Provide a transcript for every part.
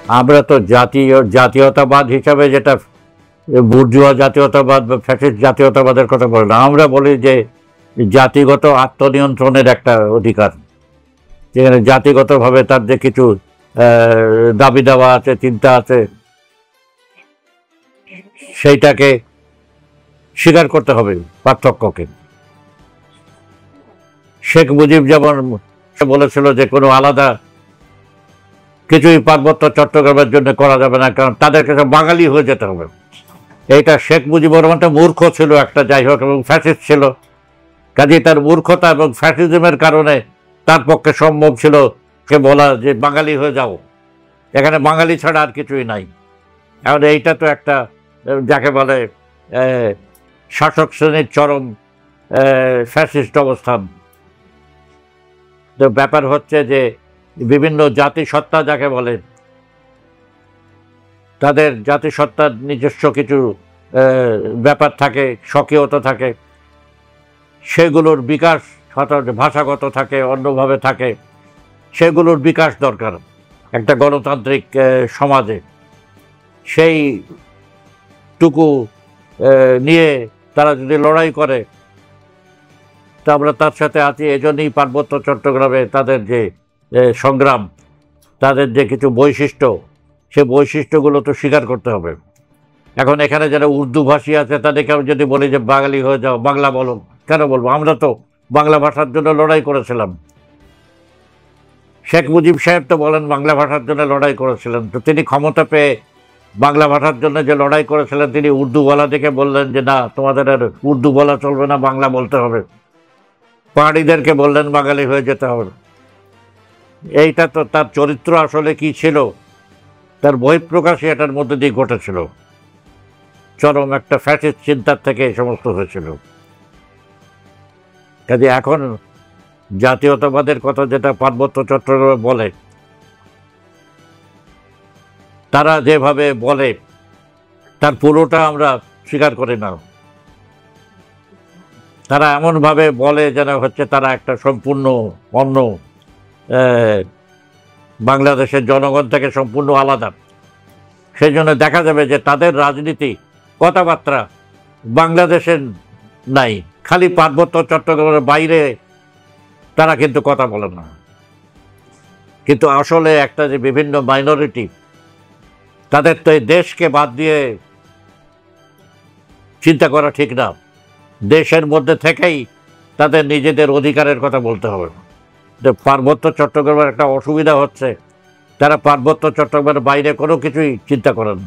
আমরা তো জাতীয়তাবাদ হিসাবে যেটা বুর্জুয়া জাতীয়তাবাদ বা ফ্যাসিস্ট জাতীয়তাবাদের কথা বলি না, আমরা বলি যে জাতিগত আত্মনিয়ন্ত্রণের একটা অধিকার, যেখানে জাতিগতভাবে তার যে কিছু দাবি দাওয়া আছে, চিন্তা আছে, সেইটাকে স্বীকার করতে হবে পার্থক্যকে। শেখ মুজিব যেমন বলেছিল যে কোনো আলাদা কিছুই পার্বত্য চট্টগ্রামের জন্য করা যাবে না, কারণ তাদেরকে সব বাঙালি হয়ে যেতে হবে। এইটা শেখ মুজিবুর রহমানটা মূর্খ ছিল একটা, যাই হোক, এবং ফ্যাসিস্ট ছিল। কাজেই তার মূর্খতা এবং ফ্যাসিজমের কারণে তার পক্ষে সম্ভব ছিল কে বলা যে বাঙালি হয়ে যাও, এখানে বাঙালি ছাড়া আর কিছুই নাই। এখন এইটা তো একটা যাকে বলে শাসক শ্রেণীর চরম ফ্যাসিস্ট অবস্থান। তো ব্যাপার হচ্ছে যে বিভিন্ন জাতিসত্তা যাকে বলে, তাদের জাতিসত্তার নিজস্ব কিছু ব্যাপার থাকে, স্বকীয়তা থাকে, সেগুলোর বিকাশ ভাষাগত থাকে, অন্যভাবে থাকে, সেগুলোর বিকাশ দরকার একটা গণতান্ত্রিক সমাজে। সেইটুকু নিয়ে তারা যদি লড়াই করে, তা আমরা তার সাথে আছি। এজন্যই পার্বত্য চট্টগ্রামে তাদের যে সংগ্রাম, তাদের যে কিছু বৈশিষ্ট্য, সে বৈশিষ্ট্যগুলো তো স্বীকার করতে হবে। এখন এখানে যারা উর্দু ভাষী আছে তাদেরকে আমি যদি বলি যে বাঙালি হয়ে যাও, বাংলা বলো, কেন বলবো? আমরা তো বাংলা ভাষার জন্য লড়াই করেছিলাম। শেখ মুজিব সাহেব তো বলেন বাংলা ভাষার জন্য লড়াই করেছিলেন। তো তিনি ক্ষমতা পেয়ে বাংলা ভাষার জন্য যে লড়াই করেছিলেন, তিনি উর্দু বলা দেখে বললেন যে না, তোমাদের আর উর্দু বলা চলবে না, বাংলা বলতে হবে। পাহাড়িদেরকে বললেন বাঙালি হয়ে যেতে হবে। এইটা তো তার চরিত্র আসলে কি ছিল, তার বহিঃপ্রকাশই এটার মধ্যে দিয়ে ঘটেছিল। চরম একটা ফ্যাসিস্ট চিন্তার থেকে এই সমস্ত হয়েছিল। কাজে এখন জাতীয়তাবাদের কথা যেটা পার্বত্য চট্টগ্রামে বলে, তারা যেভাবে বলে তার পুরোটা আমরা স্বীকার করি না। তারা এমনভাবে বলে যেন হচ্ছে তারা একটা সম্পূর্ণ অন্য বাংলাদেশের জনগণ থেকে সম্পূর্ণ আলাদা। সেই জন্য দেখা যাবে যে তাদের রাজনীতি, কথাবার্তা বাংলাদেশের নাই, খালি পার্বত্য চট্টগ্রামের বাইরে তারা কিন্তু কথা বলে না। কিন্তু আসলে একটা যে বিভিন্ন মাইনরিটি, তাদের তো এই দেশকে বাদ দিয়ে চিন্তা করা ঠিক না। দেশের মধ্যে থেকেই তাদের নিজেদের অধিকারের কথা বলতে হবে। যে পার্বত্য চট্টগ্রামের একটা অসুবিধা হচ্ছে, তারা পার্বত্য চট্টগ্রামের বাইরে কোনো কিছুই চিন্তা করেন।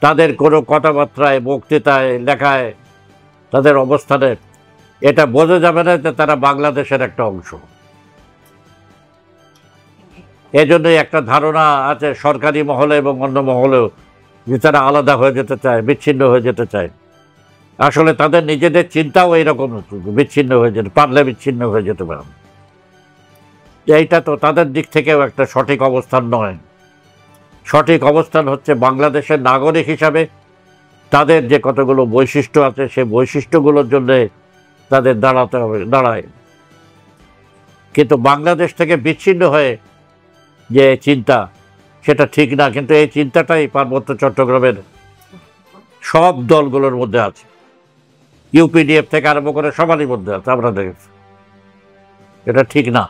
তাদের কোনো কথাবার্তায়, বক্তৃতায়, লেখায়, তাদের অবস্থানে এটা বোঝা যাবে না যে তারা বাংলাদেশের একটা অংশ। এজন্যই একটা ধারণা আছে সরকারি মহলে এবং অন্য মহলেও যে তারা আলাদা হয়ে যেতে চায়, বিচ্ছিন্ন হয়ে যেতে চায়। আসলে তাদের নিজেদের চিন্তাও এইরকম, বিচ্ছিন্ন হয়ে যেতে পারলে বিচ্ছিন্ন হয়ে যেতে পারে। এইটা তো তাদের দিক থেকেও একটা সঠিক অবস্থান নয়। সঠিক অবস্থান হচ্ছে বাংলাদেশের নাগরিক হিসাবে তাদের যে কতগুলো বৈশিষ্ট্য আছে, সেই বৈশিষ্ট্যগুলোর জন্য তাদের দাঁড়াতে হবে, দাঁড়ায়। কিন্তু বাংলাদেশ থেকে বিচ্ছিন্ন হয়ে যে চিন্তা, সেটা ঠিক না। কিন্তু এই চিন্তাটাই পার্বত্য চট্টগ্রামের সব দলগুলোর মধ্যে আছে, ইউপিডিএফ থেকে আরম্ভ করে সবারই মধ্যে আছে, আমরা দেখেছি। এটা ঠিক না।